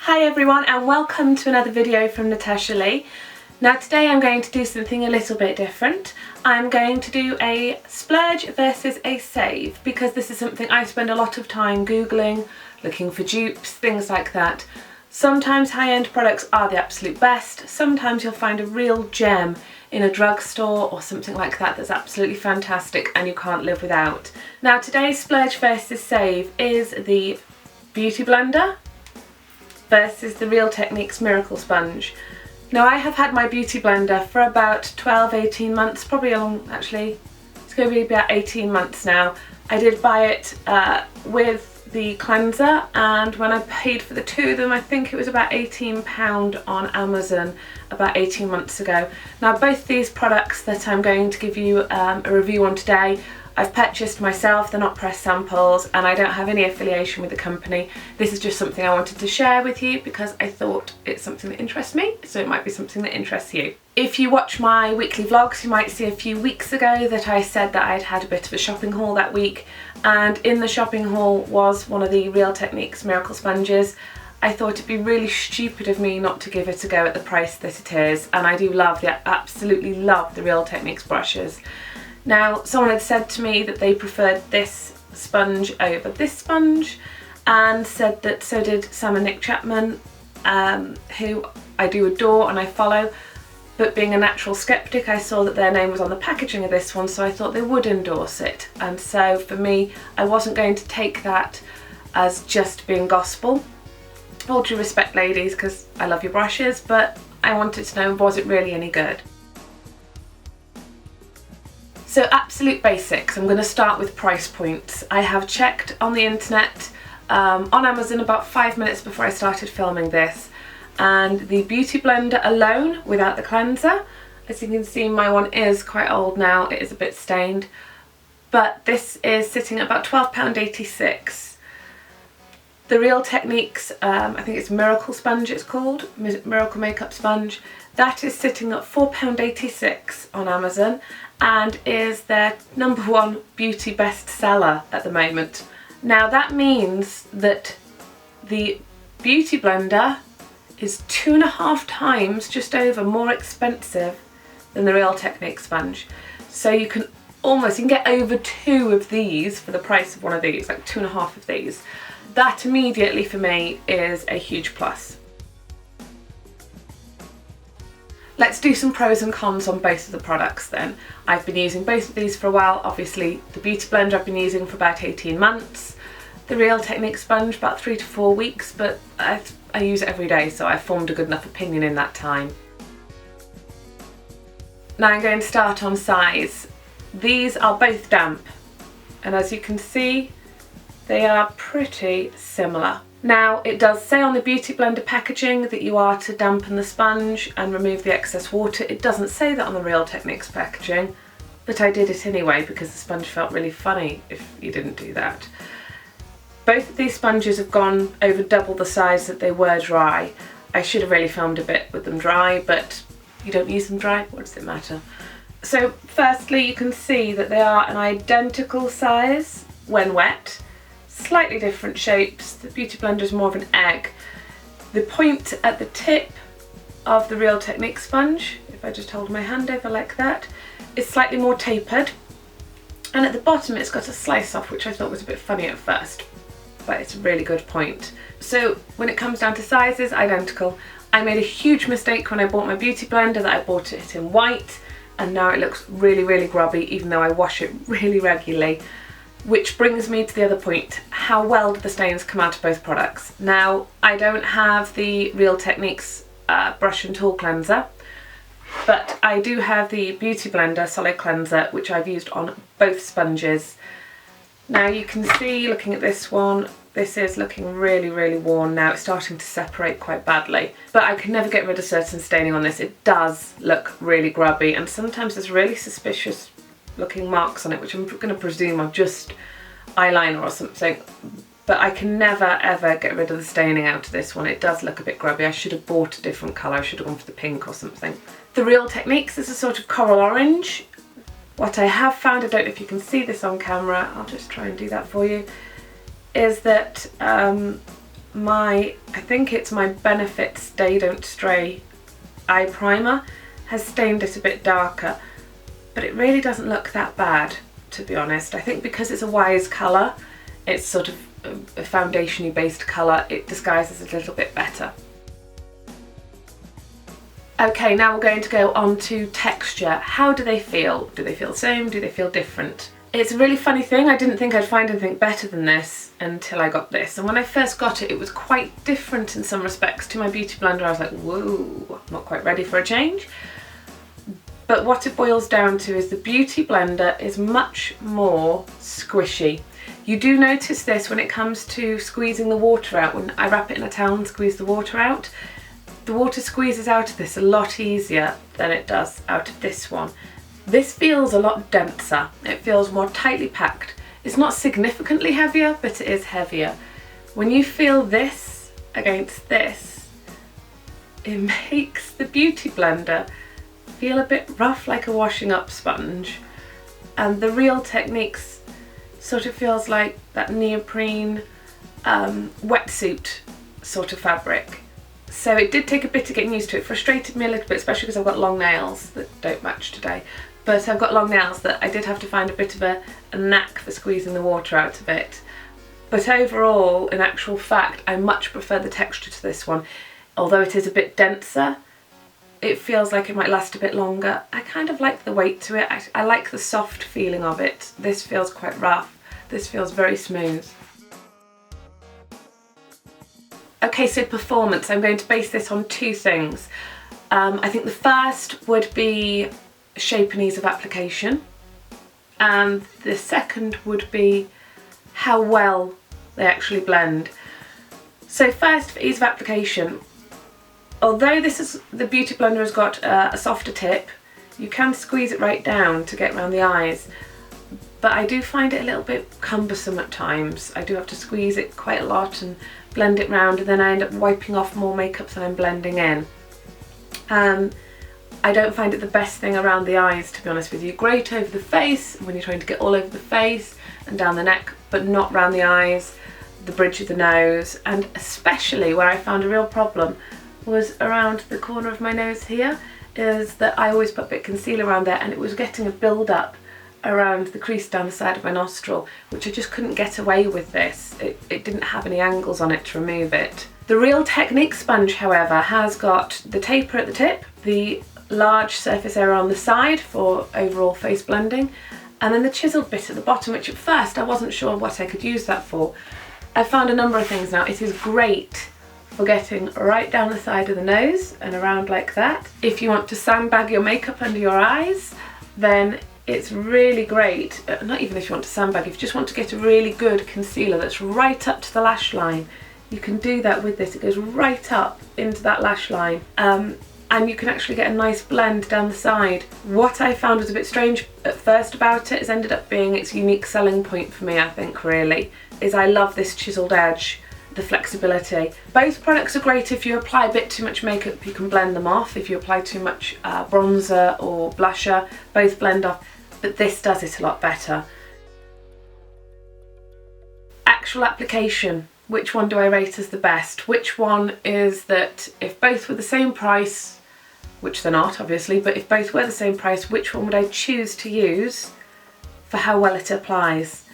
Hi everyone and welcome to another video from Natasha Lee. Now today I'm going to do something a little bit different. I'm going to do a splurge versus a save because this is something I spend a lot of time googling, looking for dupes, things like that. Sometimes high-end products are the absolute best, sometimes you'll find a real gem in a drugstore or something like that that's absolutely fantastic and you can't live without. Now today's splurge versus save is the Beauty Blender versus the Real Techniques Miracle Sponge. Now I have had my Beauty Blender for about 12-18 months, probably actually it's going to be about 18 months now. I did buy it with the cleanser, and when I paid for the two of them I think it was about £18 on Amazon about 18 months ago. Now both these products that I'm going to give you a review on today I've purchased myself, they're not press samples and I don't have any affiliation with the company. This is just something I wanted to share with you because I thought it's something that interests me, so it might be something that interests you. If you watch my weekly vlogs you might see a few weeks ago that I said that I'd had a bit of a shopping haul that week, and in the shopping haul was one of the Real Techniques Miracle Sponges. I thought it'd be really stupid of me not to give it a go at the price that it is, and I do absolutely love the Real Techniques brushes. Now someone had said to me that they preferred this sponge over this sponge and said that so did Sam and Nick Chapman, who I do adore and I follow, but being a natural skeptic I saw that their name was on the packaging of this one, so I thought they would endorse it, and so for me I wasn't going to take that as just being gospel. All due respect ladies, because I love your brushes, but I wanted to know, was it really any good? So absolute basics, I'm going to start with price points. I have checked on the internet on Amazon about 5 minutes before I started filming this, and the Beauty Blender alone without the cleanser, as you can see my one is quite old now, it is a bit stained, but this is sitting at about £12.86. The Real Techniques, I think it's Miracle Sponge it's called, Miracle Makeup Sponge, that is sitting at £4.86 on Amazon and is their #1 beauty bestseller at the moment. Now that means that the Beauty Blender is 2.5 times just over more expensive than the Real Techniques sponge. So you can get over 2 of these for the price of one of these, like 2.5 of these. That immediately for me is a huge plus. Let's do some pros and cons on both of the products then. I've been using both of these for a while. Obviously the Beauty Blender I've been using for about 18 months. The Real Techniques sponge about 3 to 4 weeks, but I use it every day, so I've formed a good enough opinion in that time. Now I'm going to start on size. These are both damp, and as you can see they are pretty similar. Now it does say on the Beauty Blender packaging that you are to dampen the sponge and remove the excess water. It doesn't say that on the Real Techniques packaging, but I did it anyway because the sponge felt really funny if you didn't do that. Both of these sponges have gone over double the size that they were dry. I should have really filmed a bit with them dry, but you don't use them dry, what does it matter? So firstly you can see that they are an identical size when wet. Slightly different shapes. The Beauty Blender is more of an egg. The point at the tip of the Real Techniques sponge, if I just hold my hand over like that, is slightly more tapered, and at the bottom it's got a slice off, which I thought was a bit funny at first, but it's a really good point. So when it comes down to sizes, identical. I made a huge mistake when I bought my Beauty Blender that I bought it in white, and now it looks really grubby even though I wash it really regularly. Which brings me to the other point, how well do the stains come out of both products? Now I don't have the Real Techniques brush and tool cleanser, but I do have the Beauty Blender solid cleanser, which I've used on both sponges. Now you can see, looking at this one, this is looking really worn now. It's starting to separate quite badly, but I can never get rid of certain staining on this. It does look really grubby, and sometimes there's really suspicious looking marks on it, which I'm going to presume are just eyeliner or something, but I can never ever get rid of the staining out of this one. It does look a bit grubby. I should have bought a different colour. I should have gone for the pink or something. The Real Techniques is a sort of coral orange. What I have found, I don't know if you can see this on camera, I'll just try and do that for you, is that I think it's my Benefit Stay Don't Stray eye primer has stained it a bit darker, but it really doesn't look that bad, to be honest. I think because it's a Wise colour, it's sort of a foundation-y based colour, it disguises it a little bit better. Okay, now we're going to go on to texture. How do they feel? Do they feel the same? Do they feel different? It's a really funny thing. I didn't think I'd find anything better than this until I got this. And when I first got it, it was quite different in some respects to my Beauty Blender. I was like, whoa, I'm not quite ready for a change. But what it boils down to is the Beauty Blender is much more squishy. You do notice this when it comes to squeezing the water out. When I wrap it in a towel and squeeze the water out, the water squeezes out of this a lot easier than it does out of this one. This feels a lot denser. It feels more tightly packed. It's not significantly heavier, but it is heavier. When you feel this against this, it makes the Beauty Blender feel a bit rough, like a washing up sponge. And the Real Techniques sort of feels like that neoprene wetsuit sort of fabric. So it did take a bit of getting used to. It frustrated me a little bit, especially because I've got long nails that don't match today. But I've got long nails that I did have to find a bit of a knack for squeezing the water out of it. But overall, in actual fact, I much prefer the texture to this one. Although it is a bit denser, it feels like it might last a bit longer. I kind of like the weight to it. I like the soft feeling of it. This feels quite rough. This feels very smooth. Okay, so performance. I'm going to base this on two things. I think the first would be shape and ease of application, and the second would be how well they actually blend. So first, for ease of application, although the Beauty Blender has got a softer tip, you can squeeze it right down to get around the eyes, but I do find it a little bit cumbersome at times. I do have to squeeze it quite a lot and blend it round, and then I end up wiping off more makeup than I'm blending in. I don't find it the best thing around the eyes, to be honest with you. Great over the face when you're trying to get all over the face and down the neck, but not around the eyes, the bridge of the nose, and especially where I found a real problem was around the corner of my nose here, is that I always put a bit of concealer around there and it was getting a build up around the crease down the side of my nostril, which I just couldn't get away with this. It didn't have any angles on it to remove it. The Real Techniques sponge, however, has got the taper at the tip, the large surface area on the side for overall face blending, and then the chiselled bit at the bottom, which at first I wasn't sure what I could use that for. I've found a number of things now. It is great for getting right down the side of the nose and around like that. If you want to sandbag your makeup under your eyes, then it's really great. Not even if you want to sandbag, if you just want to get a really good concealer that's right up to the lash line, you can do that with this. It goes right up into that lash line. And you can actually get a nice blend down the side. What I found was a bit strange at first about it has ended up being its unique selling point for me, I think, really, is I love this chiselled edge, the flexibility. Both products are great. If you apply a bit too much makeup, you can blend them off. If you apply too much bronzer or blusher, both blend off, but this does it a lot better. Actual application. Which one do I rate as the best? Which one is that if both were the same price, which they're not obviously, but if both were the same price, which one would I choose to use for how well it applies?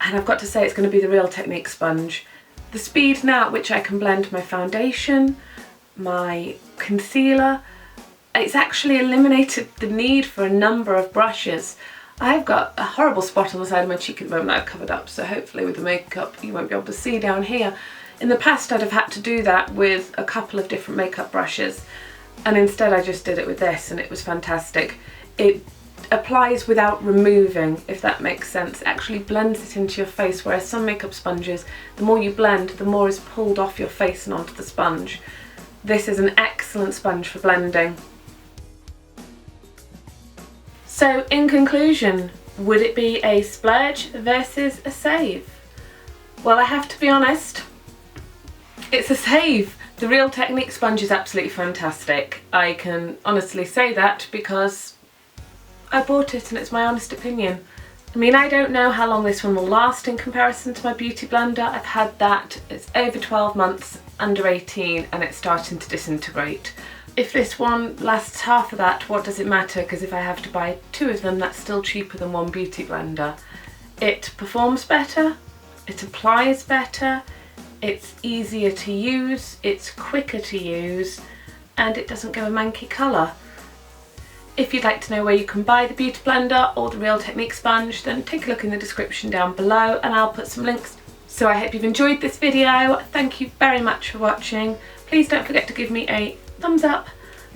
And I've got to say it's going to be the Real Techniques sponge. The speed now at which I can blend my foundation, my concealer, it's actually eliminated the need for a number of brushes. I've got a horrible spot on the side of my cheek at the moment that I've covered up, so hopefully with the makeup you won't be able to see down here. In the past I'd have had to do that with a couple of different makeup brushes, and instead I just did it with this and it was fantastic. It applies without removing, if that makes sense. It actually blends it into your face, whereas some makeup sponges, the more you blend, the more is pulled off your face and onto the sponge. This is an excellent sponge for blending. So in conclusion, would it be a splurge versus a save? Well, I have to be honest, it's a save. The Real Techniques sponge is absolutely fantastic. I can honestly say that because I bought it and it's my honest opinion. I mean, I don't know how long this one will last in comparison to my Beauty Blender. I've had that, it's over 12 months, under 18, and it's starting to disintegrate. If this one lasts half of that, what does it matter? Because if I have to buy 2 of them, that's still cheaper than one Beauty Blender. It performs better, it applies better, it's easier to use, it's quicker to use, and it doesn't go a manky colour. If you'd like to know where you can buy the Beauty Blender or the Real Technique sponge, then take a look in the description down below and I'll put some links. So I hope you've enjoyed this video. Thank you very much for watching. Please don't forget to give me a thumbs up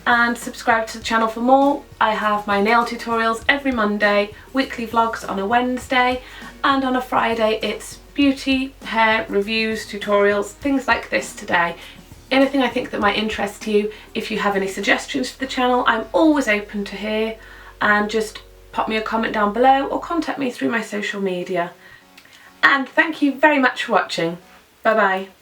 and subscribe to the channel for more. I have my nail tutorials every Monday, weekly vlogs on a Wednesday, and on a Friday it's beauty, hair, reviews, tutorials, things like this today. Anything I think that might interest you. If you have any suggestions for the channel, I'm always open to hear, and just pop me a comment down below or contact me through my social media. And thank you very much for watching. Bye bye.